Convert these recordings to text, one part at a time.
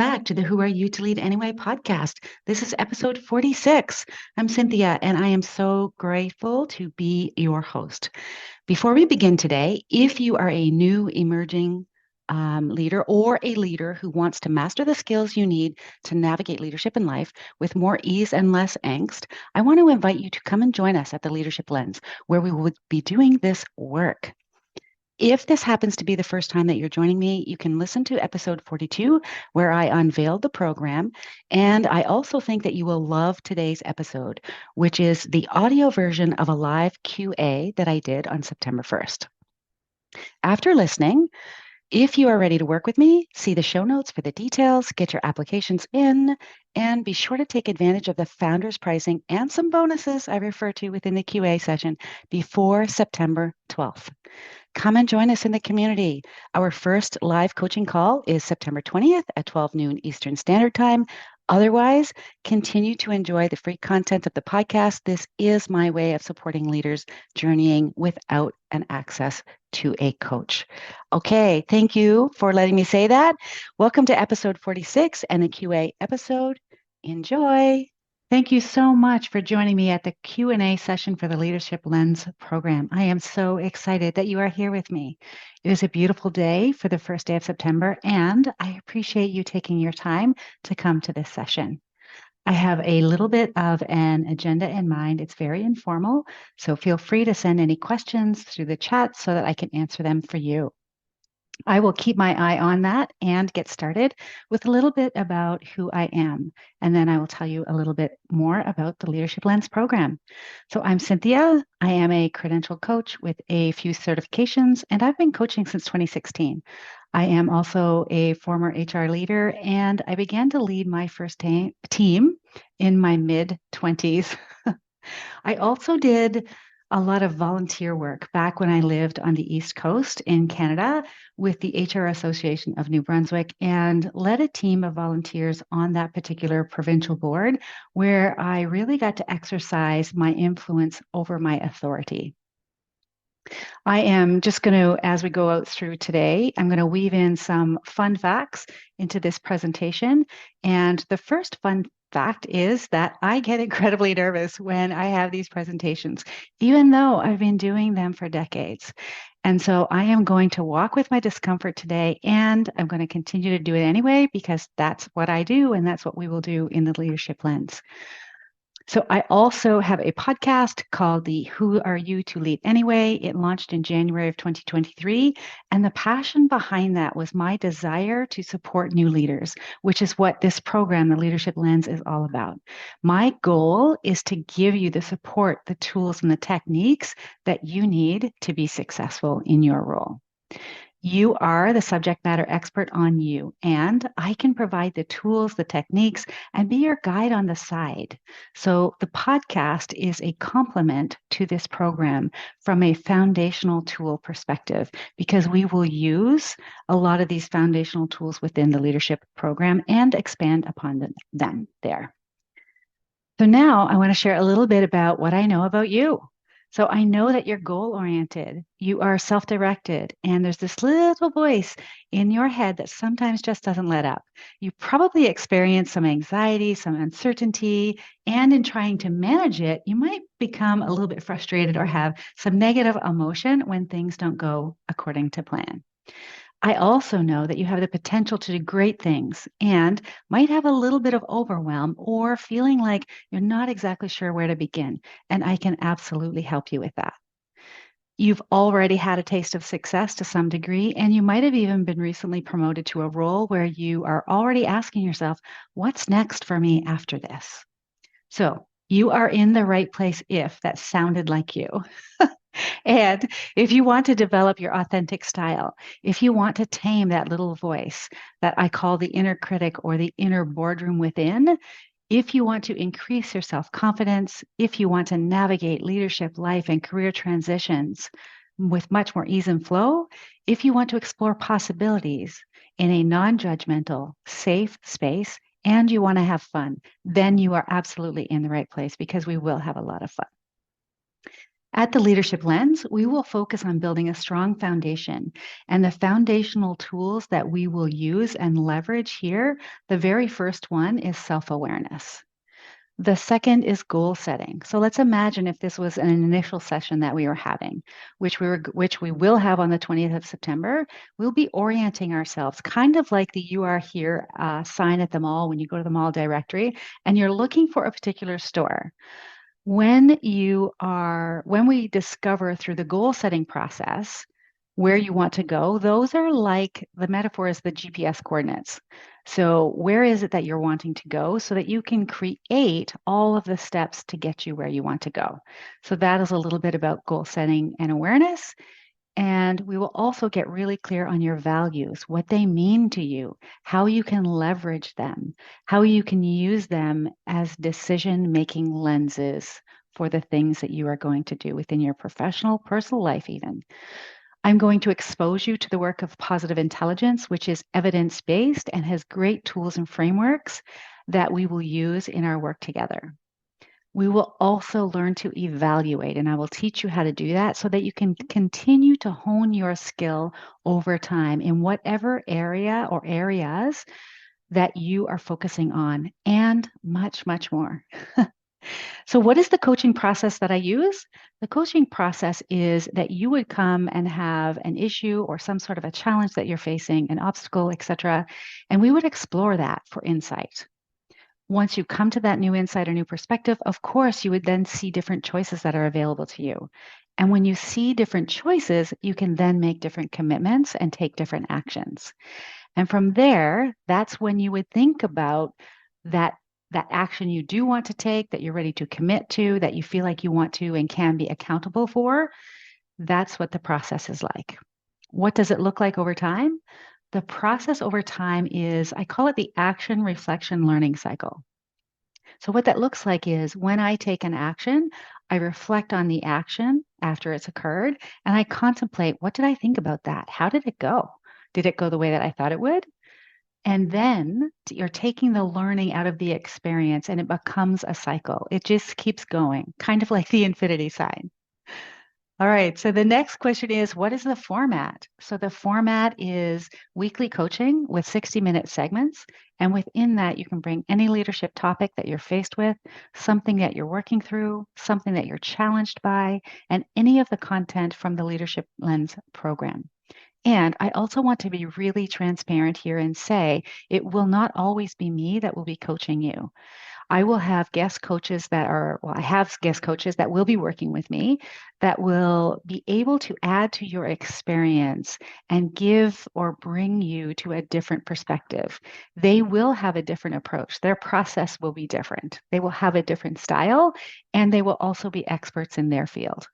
back to the Who Are You to Lead Anyway podcast. This is episode 46. I'm Cynthia, and I am so grateful to be your host. Before we begin today, if you are a new emerging leader or a leader who wants to master the skills you need to navigate leadership in life with more ease and less angst, I want to invite you to come and join us at the Leadership Lens, where we will be doing this work. If this happens to be the first time that you're joining me, you can listen to episode 42, where I unveiled the program. And I also think that you will love today's episode, which is the audio version of a live QA that I did on September 1st. After listening, if you are ready to work with me, see the show notes for the details, get your applications in, and be sure to take advantage of the founders pricing and some bonuses I refer to within the QA session before September 12th. Come and join us in the community. Our first live coaching call is September 20th at 12 noon Eastern Standard Time. Otherwise, continue to enjoy the free content of the podcast. This is my way of supporting leaders journeying without an access to a coach. Okay, thank you for letting me say that. Welcome to episode 46 and the QA episode. Enjoy. Thank you so much for joining me at the Q&A session for the Leadership Lens program. I am so excited that you are here with me. It is a beautiful day for the first day of September, and I appreciate you taking your time to come to this session. I have a little bit of an agenda in mind. It's very informal, so feel free to send any questions through the chat so that I can answer them for you. I will keep my eye on that and get started with a little bit about who I am. And then I will tell you a little bit more about the Leadership Lens program. So I'm Cynthia. I am a credential coach with a few certifications, and I've been coaching since 2016. I am also a former HR leader, and I began to lead my first team in my mid-20s. I also did a lot of volunteer work back when I lived on the East Coast in Canada with the HR Association of New Brunswick and led a team of volunteers on that particular provincial board where I really got to exercise my influence over my authority. I am just going to, as we go out through today, I'm going to weave in some fun facts into this presentation. And the first fun fact is that I get incredibly nervous when I have these presentations, even though I've been doing them for decades. And so I am going to walk with my discomfort today, and I'm going to continue to do it anyway, because that's what I do, and that's what we will do in the Leadership Lens. So I also have a podcast called the Who Are You to Lead Anyway? It launched in January of 2023. And the passion behind that was my desire to support new leaders, which is what this program, the Leadership Lens, is all about. My goal is to give you the support, the tools, and the techniques that you need to be successful in your role. You are the subject matter expert on you, and I can provide the tools, the techniques, and be your guide on the side. So the podcast is a complement to this program from a foundational tool perspective, because we will use a lot of these foundational tools within the leadership program and expand upon them there. So now I want to share a little bit about what I know about you. So I know that you're goal-oriented, you are self-directed, and there's this little voice in your head that sometimes just doesn't let up. You probably experience some anxiety, some uncertainty, and in trying to manage it, you might become a little bit frustrated or have some negative emotion when things don't go according to plan. I also know that you have the potential to do great things and might have a little bit of overwhelm or feeling like you're not exactly sure where to begin. And I can absolutely help you with that. You've already had a taste of success to some degree, and you might have even been recently promoted to a role where you are already asking yourself, what's next for me after this? So you are in the right place if that sounded like you. And if you want to develop your authentic style, if you want to tame that little voice that I call the inner critic or the inner boardroom within, if you want to increase your self-confidence, if you want to navigate leadership, life, and career transitions with much more ease and flow, if you want to explore possibilities in a non-judgmental, safe space, and you want to have fun, then you are absolutely in the right place, because we will have a lot of fun. At the Leadership Lens, we will focus on building a strong foundation. And the foundational tools that we will use and leverage here, the very first one is self-awareness. The second is goal setting. So let's imagine if this was an initial session that we were having, which we will have on the 20th of September. We'll be orienting ourselves, kind of like the "You Are Here" sign at the mall when you go to the mall directory, and you're looking for a particular store. When we discover through the goal setting process where you want to go, those are like the metaphor is the GPS coordinates. So, where is it that you're wanting to go so that you can create all of the steps to get you where you want to go? So, that is a little bit about goal setting and awareness. And we will also get really clear on your values, what they mean to you, how you can leverage them, how you can use them as decision making lenses for the things that you are going to do within your professional, personal life, even. I'm going to expose you to the work of positive intelligence, which is evidence based and has great tools and frameworks that we will use in our work together. We will also learn to evaluate, and I will teach you how to do that so that you can continue to hone your skill over time in whatever area or areas that you are focusing on, and much, much more. So, what is the coaching process that I use? The coaching process is that you would come and have an issue or some sort of a challenge that you're facing, an obstacle, etc., and we would explore that for insight. Once you come to that new insight or new perspective, of course, you would then see different choices that are available to you. And when you see different choices, you can then make different commitments and take different actions. And from there, that's when you would think about that that action you do want to take, that you're ready to commit to, that you feel like you want to and can be accountable for. That's what the process is like. What does it look like over time? The process over time is, I call it the action, reflection, learning cycle. So, what that looks like is when I take an action, I reflect on the action after it's occurred and I contemplate, what did I think about that? How did it go? Did it go the way that I thought it would? And then you're taking the learning out of the experience and it becomes a cycle. It just keeps going, kind of like the infinity sign. All right. So the next question is, what is the format? So the format is weekly coaching with 60-minute segments. And within that, you can bring any leadership topic that you're faced with, something that you're working through, something that you're challenged by, and any of the content from the Leadership Lens program. And I also want to be really transparent here and say it will not always be me that will be coaching you. I will have guest coaches I have guest coaches that will be working with me that will be able to add to your experience and give or bring you to a different perspective. They will have a different approach. Their process will be different. They will have a different style, and they will also be experts in their field.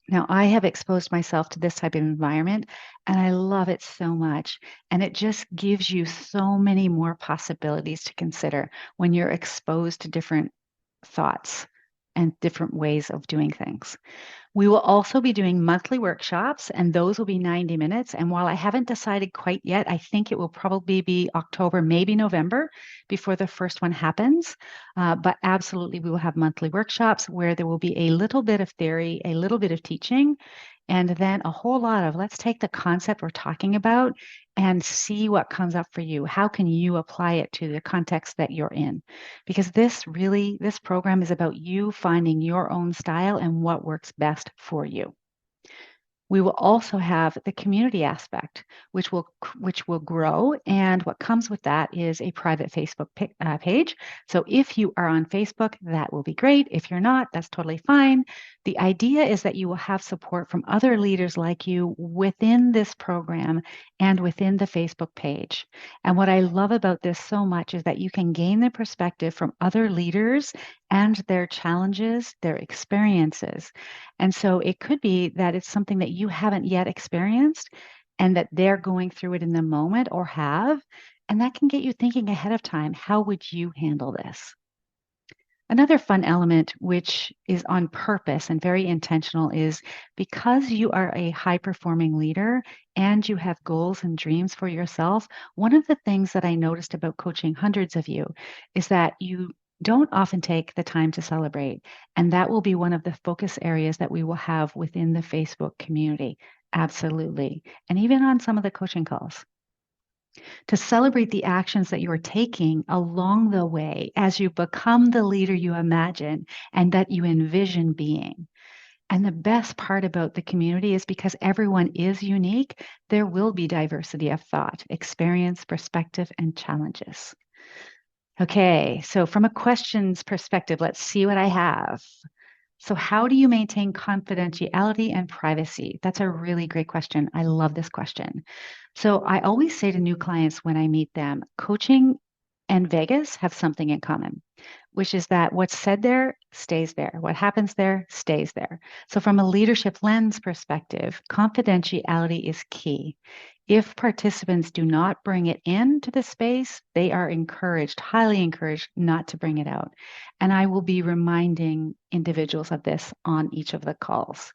Now, I have exposed myself to this type of environment and I love it so much. And it just gives you so many more possibilities to consider when you're exposed to different thoughts and different ways of doing things. We will also be doing monthly workshops, and those will be 90 minutes. And while I haven't decided quite yet, I think it will probably be October, maybe November before the first one happens. But absolutely, we will have monthly workshops where there will be a little bit of theory, a little bit of teaching, and then a whole lot of let's take the concept we're talking about and see what comes up for you. How can you apply it to the context that you're in? Because this program is about you finding your own style and what works best for you. We will also have the community aspect, which will grow, and what comes with that is a private Facebook page. So if you are on Facebook, that will be great. If you're not, that's totally fine. The idea is that you will have support from other leaders like you within this program and within the Facebook page. And what I love about this so much is that you can gain the perspective from other leaders and their challenges, their experiences. And so it could be that it's something that you haven't yet experienced and that they're going through it in the moment or have. And that can get you thinking ahead of time, how would you handle this? Another fun element, which is on purpose and very intentional, is because you are a high performing leader and you have goals and dreams for yourself. One of the things that I noticed about coaching hundreds of you is that don't often take the time to celebrate. And that will be one of the focus areas that we will have within the Facebook community. Absolutely. And even on some of the coaching calls. To celebrate the actions that you are taking along the way as you become the leader you imagine and that you envision being. And the best part about the community is because everyone is unique, there will be diversity of thought, experience, perspective, and challenges. Okay, so from a questions perspective, let's see what I have. So, how do you maintain confidentiality and privacy? That's a really great question. I love this question. So, I always say to new clients when I meet them, coaching and Vegas have something in common, which is that what's said there stays there. What happens there stays there. So, from a leadership lens perspective, confidentiality is key. If participants do not bring it into the space, they are encouraged, highly encouraged, not to bring it out. And I will be reminding individuals of this on each of the calls.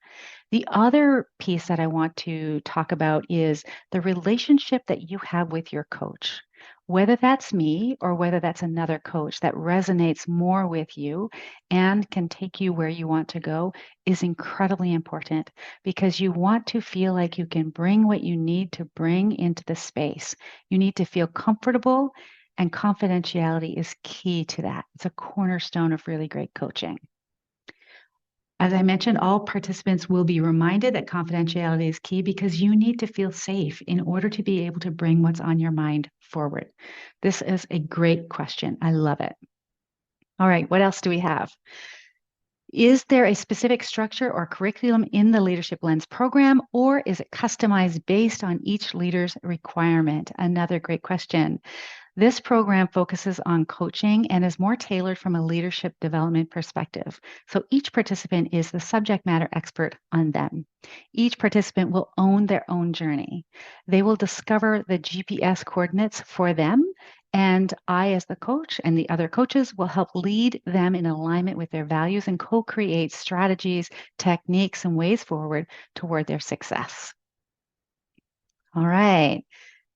The other piece that I want to talk about is the relationship that you have with your coach. Whether that's me or whether that's another coach that resonates more with you and can take you where you want to go is incredibly important because you want to feel like you can bring what you need to bring into the space. You need to feel comfortable, and confidentiality is key to that. It's a cornerstone of really great coaching. As I mentioned, all participants will be reminded that confidentiality is key because you need to feel safe in order to be able to bring what's on your mind forward. This is a great question. I love it. All right, what else do we have? Is there a specific structure or curriculum in the Leadership Lens program, or is it customized based on each leader's requirement? Another great question. This program focuses on coaching and is more tailored from a leadership development perspective. So each participant is the subject matter expert on them. Each participant will own their own journey. They will discover the GPS coordinates for them, and I, as the coach, and the other coaches will help lead them in alignment with their values and co-create strategies, techniques, and ways forward toward their success. All right.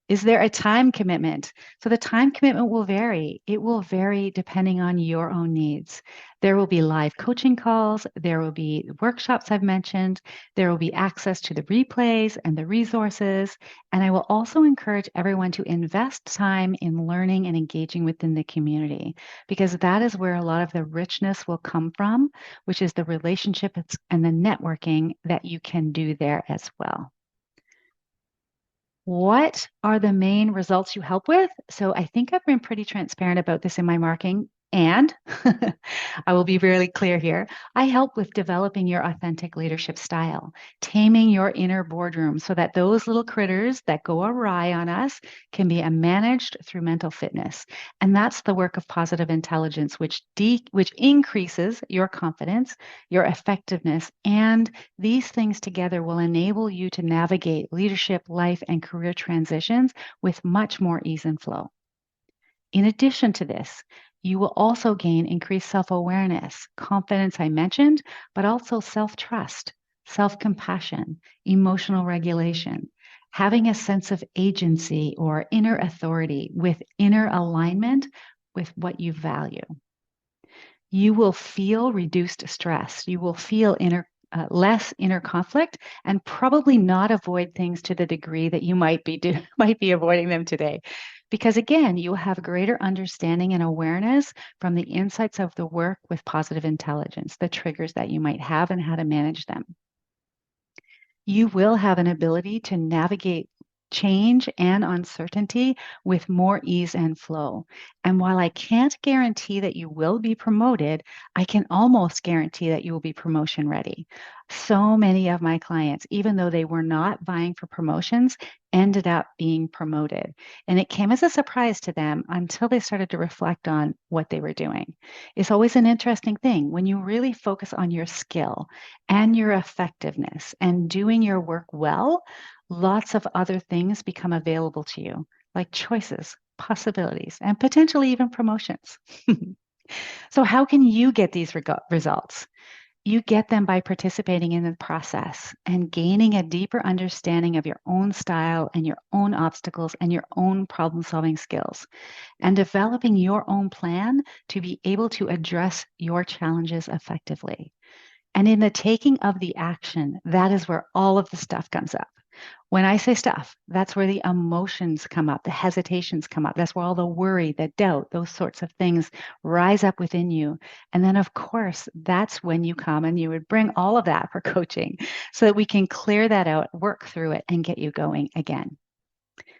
Is there a time commitment? So the time commitment will vary. It will vary depending on your own needs. There will be live coaching calls. There will be workshops I've mentioned. There will be access to the replays and the resources. And I will also encourage everyone to invest time in learning and engaging within the community because that is where a lot of the richness will come from, which is the relationships and the networking that you can do there as well. What are the main results you help with? So I think I've been pretty transparent about this in my marketing. And I will be really clear here. I help with developing your authentic leadership style, taming your inner boardroom so that those little critters that go awry on us can be managed through mental fitness. And that's the work of positive intelligence, which increases your confidence, your effectiveness, and these things together will enable you to navigate leadership, life, and career transitions with much more ease and flow. In addition to this, you will also gain increased self-awareness, confidence I mentioned, but also self-trust, self-compassion, emotional regulation, having a sense of agency or inner authority with inner alignment with what you value. You will feel reduced stress. You will feel less inner conflict and probably not avoid things to the degree that you might be avoiding them today. Because again, you will have greater understanding and awareness from the insights of the work with positive intelligence, the triggers that you might have and how to manage them. You will have an ability to navigate change and uncertainty with more ease and flow. And while I can't guarantee that you will be promoted, I can almost guarantee that you will be promotion ready. So many of my clients, even though they were not vying for promotions, ended up being promoted. And it came as a surprise to them until they started to reflect on what they were doing. It's always an interesting thing when you really focus on your skill and your effectiveness and doing your work well, lots of other things become available to you, like choices, possibilities, and potentially even promotions. So, how can you get these results? You get them by participating in the process and gaining a deeper understanding of your own style and your own obstacles and your own problem solving skills, and developing your own plan to be able to address your challenges effectively. And in the taking of the action, that is where all of the stuff comes up. When I say stuff, that's where the emotions come up, the hesitations come up. That's where all the worry, the doubt, those sorts of things rise up within you. And then, of course, that's when you come and you would bring all of that for coaching so that we can clear that out, work through it, and get you going again.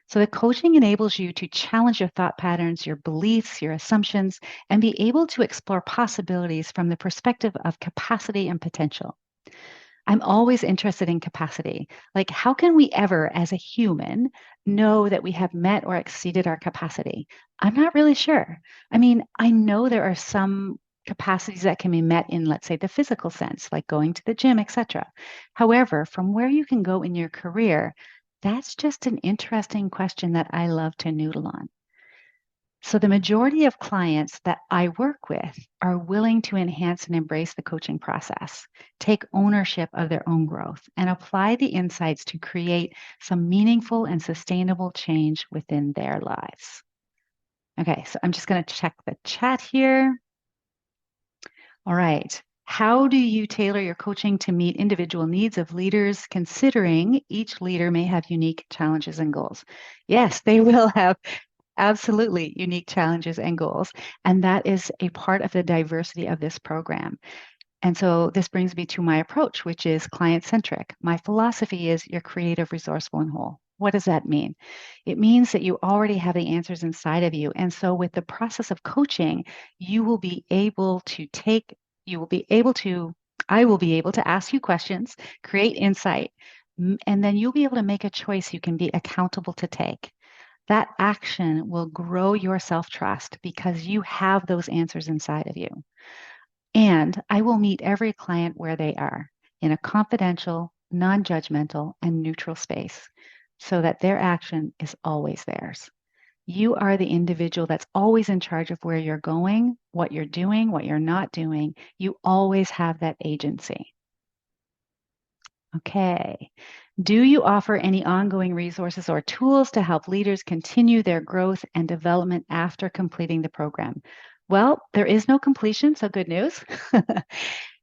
So, the coaching enables you to challenge your thought patterns, your beliefs, your assumptions, and be able to explore possibilities from the perspective of capacity and potential. I'm always interested in capacity. Like, how can we ever, as a human, know that we have met or exceeded our capacity? I'm not really sure. I mean, I know there are some capacities that can be met in, let's say, the physical sense, like going to the gym, etc. However, from where you can go in your career, that's just an interesting question that I love to noodle on. So, the majority of clients that I work with are willing to enhance and embrace the coaching process, take ownership of their own growth, and apply the insights to create some meaningful and sustainable change within their lives. Okay, so I'm just going to check the chat here. All right. How do you tailor your coaching to meet individual needs of leaders, considering each leader may have unique challenges and goals? Yes, they will have absolutely unique challenges and goals. And that is a part of the diversity of this program. And so this brings me to my approach, which is client centric. My philosophy is you're creative, resourceful, and whole. What does that mean? It means that you already have the answers inside of you. And so with the process of coaching, you will be able to take, you will be able to, I will be able to ask you questions, create insight, and then you'll be able to make a choice you can be accountable to take. That action will grow your self trust because you have those answers inside of you. And I will meet every client where they are in a confidential, non judgmental, and neutral space so that their action is always theirs. You are the individual that's always in charge of where you're going, what you're not doing. You always have that agency. Okay. Do you offer any ongoing resources or tools to help leaders continue their growth and development after completing the program? Well, there is no completion, so good news.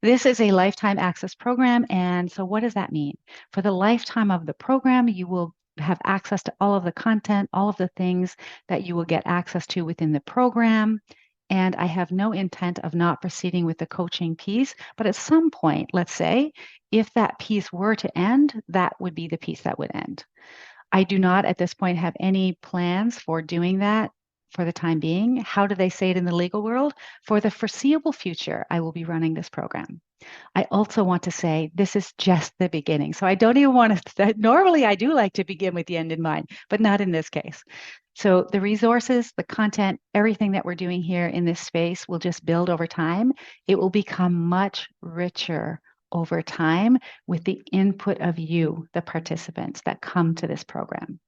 This is a lifetime access program. And so, what does that mean? For the lifetime of the program, you will have access to all of the content, all of the things that you will get access to within the program. And I have no intent of not proceeding with the coaching piece. But at some point, let's say, if that piece were to end, that would be the piece that would end. I do not at this point have any plans for doing that for the time being. How do they say it in the legal world? For the foreseeable future, I will be running this program. I also want to say this is just the beginning. So I don't even want to, normally I do like to begin with the end in mind, but not in this case. So the resources, the content, everything that we're doing here in this space will just build over time. It will become much richer over time with the input of you, the participants that come to this program.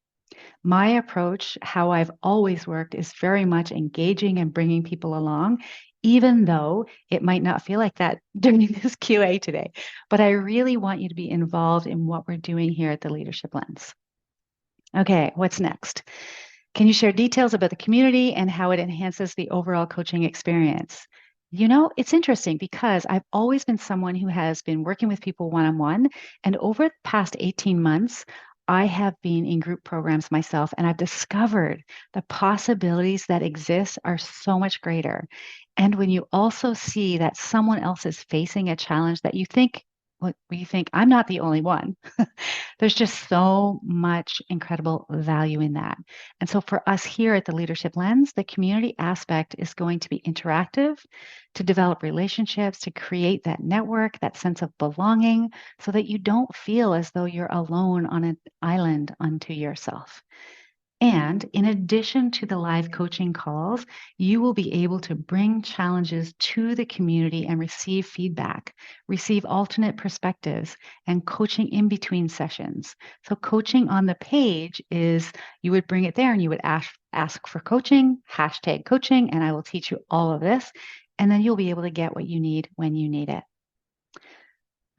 My approach, how I've always worked, is very much engaging and bringing people along, even though it might not feel like that during this QA today. But I really want you to be involved in what we're doing here at the Leadership Lens. Okay, what's next? Can you share details about the community and how it enhances the overall coaching experience? You know, it's interesting because I've always been someone who has been working with people one on one. And over the past 18 months, I have been in group programs myself, and I've discovered the possibilities that exist are so much greater. And when you also see that someone else is facing a challenge that you think, well, you think, I'm not the only one. There's just so much incredible value in that. And so for us here at the Leadership Lens, the community aspect is going to be interactive to develop relationships, to create that network, that sense of belonging, so that you don't feel as though you're alone on an island unto yourself. And in addition to the live coaching calls, you will be able to bring challenges to the community and receive feedback, receive alternate perspectives, and coaching in between sessions. So, coaching on the page is you would bring it there and you would ask for coaching, hashtag coaching, and I will teach you all of this. And then you'll be able to get what you need when you need it.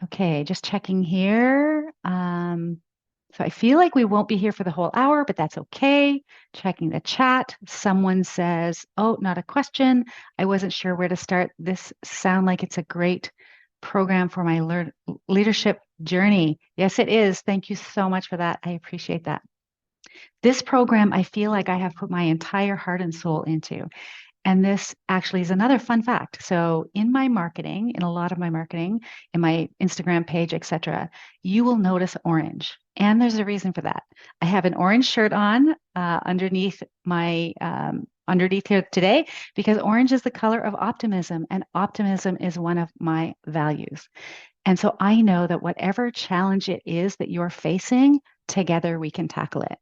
Okay, just checking here. So I feel like we won't be here for the whole hour, but that's okay. Checking the chat. Someone says, "Oh, not a question. I wasn't sure where to start. This sound like it's a great program for my leadership journey." Yes, it is. Thank you so much for that. I appreciate that. This program, I feel like I have put my entire heart and soul into. And this actually is another fun fact. So in my marketing, in a lot of my marketing, in my Instagram page, etc., you will notice orange. And there's a reason for that. I have an orange shirt on underneath my underneath here today because orange is the color of optimism, and optimism is one of my values. And so I know that whatever challenge it is that you're facing, together we can tackle it.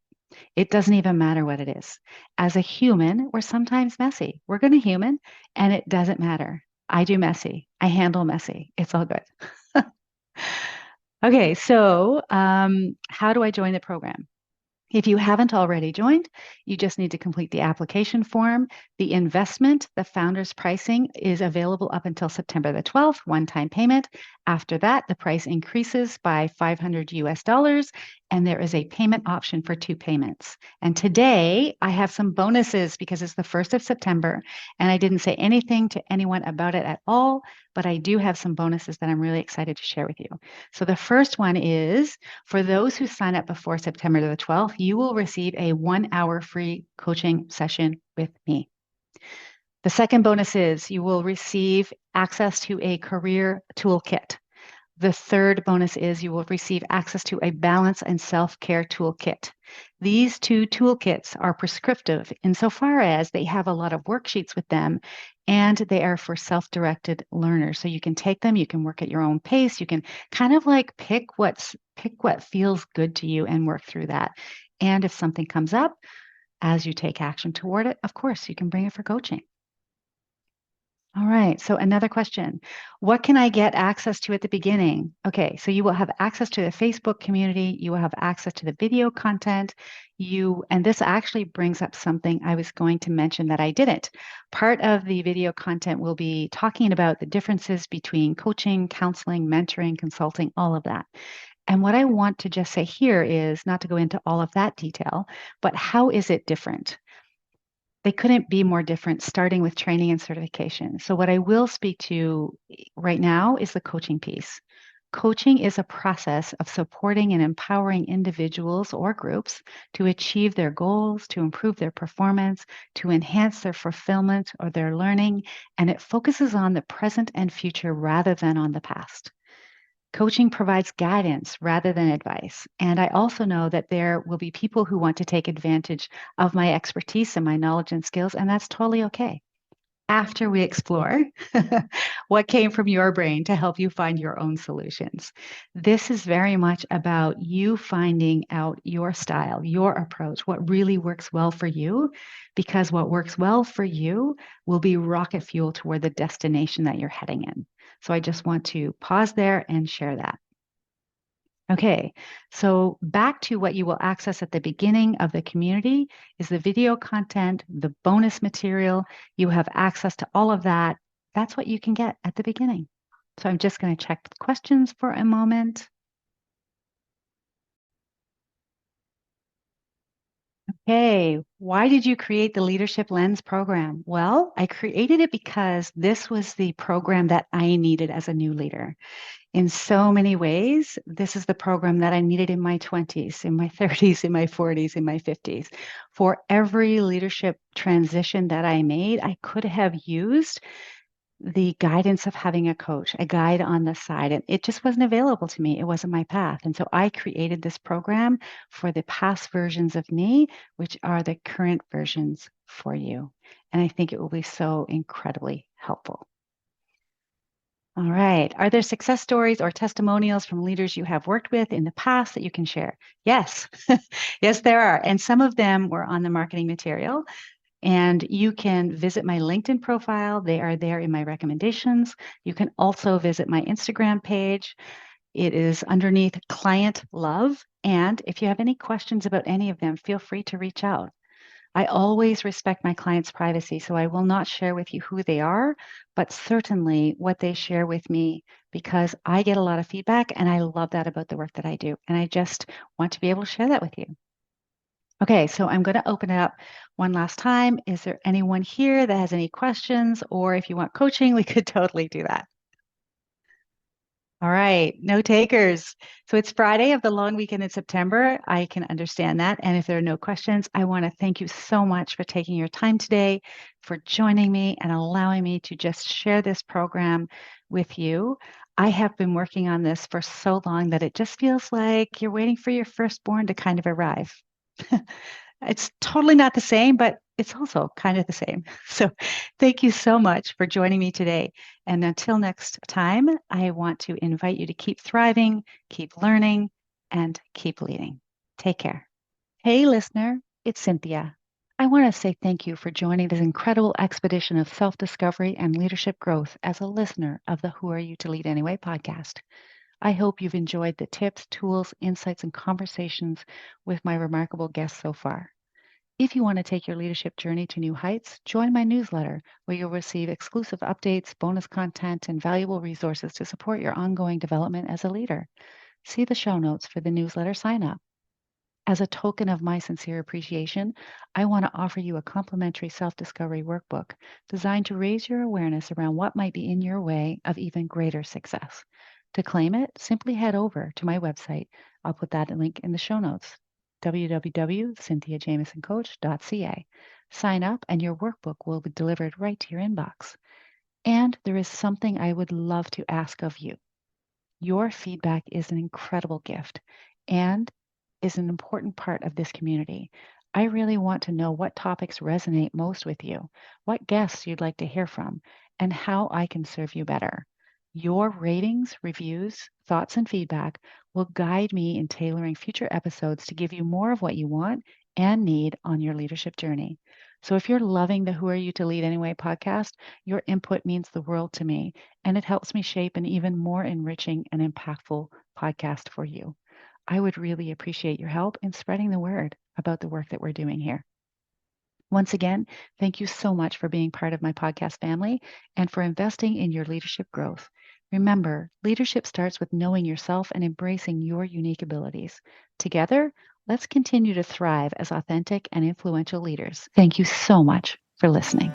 It doesn't even matter what it is. As a human, we're sometimes messy. We're going to human, and it doesn't matter. I do messy. I handle messy. It's all good. Okay, so how do I join the program? If you haven't already joined, you just need to complete the application form. The investment, the founder's pricing, is available up until September the 12th, one-time payment. After that, the price increases by 500 US dollars, and there is a payment option for two payments. And today, I have some bonuses because it's the 1st of September, and I didn't say anything to anyone about it at all, but I do have some bonuses that I'm really excited to share with you. So the first one is for those who sign up before September the 12th, you will receive a 1 hour free coaching session with me. The second bonus is you will receive access to a career toolkit. The third bonus is you will receive access to a balance and self-care toolkit. These two toolkits are prescriptive insofar as they have a lot of worksheets with them and they are for self-directed learners. So you can take them, you can work at your own pace, you can kind of like pick what feels good to you and work through that. And if something comes up as you take action toward it, of course, you can bring it for coaching. All right. So another question. What can I get access to at the beginning? Okay. So you will have access to the Facebook community. You will have access to the video content. And this actually brings up something I was going to mention that I didn't. Part of the video content will be talking about the differences between coaching, counseling, mentoring, consulting, all of that. And what I want to just say here is not to go into all of that detail, but how is it different? They couldn't be more different, starting with training and certification. So, what I will speak to right now is the coaching piece. Coaching is a process of supporting and empowering individuals or groups to achieve their goals, to improve their performance, to enhance their fulfillment or their learning, and it focuses on the present and future rather than on the past. Coaching provides guidance rather than advice. And I also know that there will be people who want to take advantage of my expertise and my knowledge and skills, and that's totally okay. After we explore what came from your brain to help you find your own solutions. This is very much about you finding out your style, your approach, what really works well for you, because what works well for you will be rocket fuel toward the destination that you're heading in. So I just want to pause there and share that. Okay, so back to what you will access at the beginning of the community is the video content, the bonus material. You have access to all of that. That's what you can get at the beginning. So I'm just going to check the questions for a moment. Okay, why did you create the Leadership Lens program? Well, I created it because this was the program that I needed as a new leader. In so many ways, this is the program that I needed in my 20s, in my 30s, in my 40s, in my 50s. For every leadership transition that I made, I could have used the guidance of having a coach, a guide on the side, and it just wasn't available to me. It wasn't my path. And so I created this program for the past versions of me, which are the current versions for you. And I think it will be so incredibly helpful. All right. Are there success stories or testimonials from leaders you have worked with in the past that you can share? Yes. Yes, there are. And some of them were on the marketing material. And you can visit my LinkedIn profile. They are there in my recommendations. You can also visit my Instagram page. It is underneath Client Love. And if you have any questions about any of them, feel free to reach out. I always respect my clients' privacy, so I will not share with you who they are, but certainly what they share with me because I get a lot of feedback and I love that about the work that I do. And I just want to be able to share that with you. Okay, so I'm going to open it up one last time. Is there anyone here that has any questions? Or if you want coaching, we could totally do that. All right, no takers. So it's Friday of the long weekend in September. I can understand that. And if there are no questions, I want to thank you so much for taking your time today, for joining me and allowing me to just share this program with you. I have been working on this for so long that it just feels like you're waiting for your firstborn to kind of arrive. It's totally not the same, but it's also kind of the same. So thank you so much for joining me today. And until next time, I want to invite you to keep thriving, keep learning, and keep leading. Take care. Hey, listener, it's Cynthia. I want to say thank you for joining this incredible expedition of self discovery and leadership growth as a listener of the Who Are You to Lead Anyway podcast. I hope you've enjoyed the tips, tools, insights, and conversations with my remarkable guests so far. If you want to take your leadership journey to new heights, join my newsletter where you'll receive exclusive updates, bonus content, and valuable resources to support your ongoing development as a leader. See the show notes for the newsletter sign up. As a token of my sincere appreciation, I want to offer you a complimentary self discovery workbook designed to raise your awareness around what might be in your way of even greater success. To claim it, simply head over to my website. I'll put that link in the show notes www.cynthiajamesoncoach.ca. Sign up, and your workbook will be delivered right to your inbox. And there is something I would love to ask of you. Your feedback is an incredible gift and is an important part of this community. I really want to know what topics resonate most with you, what guests you'd like to hear from, and how I can serve you better. Your ratings, reviews, thoughts, and feedback will guide me in tailoring future episodes to give you more of what you want and need on your leadership journey. So if you're loving the Who Are You to Lead Anyway podcast, your input means the world to me, and it helps me shape an even more enriching and impactful podcast for you. I would really appreciate your help in spreading the word about the work that we're doing here. Once again, thank you so much for being part of my podcast family and for investing in your leadership growth. Remember, leadership starts with knowing yourself and embracing your unique abilities. Together, let's continue to thrive as authentic and influential leaders. Thank you so much for listening.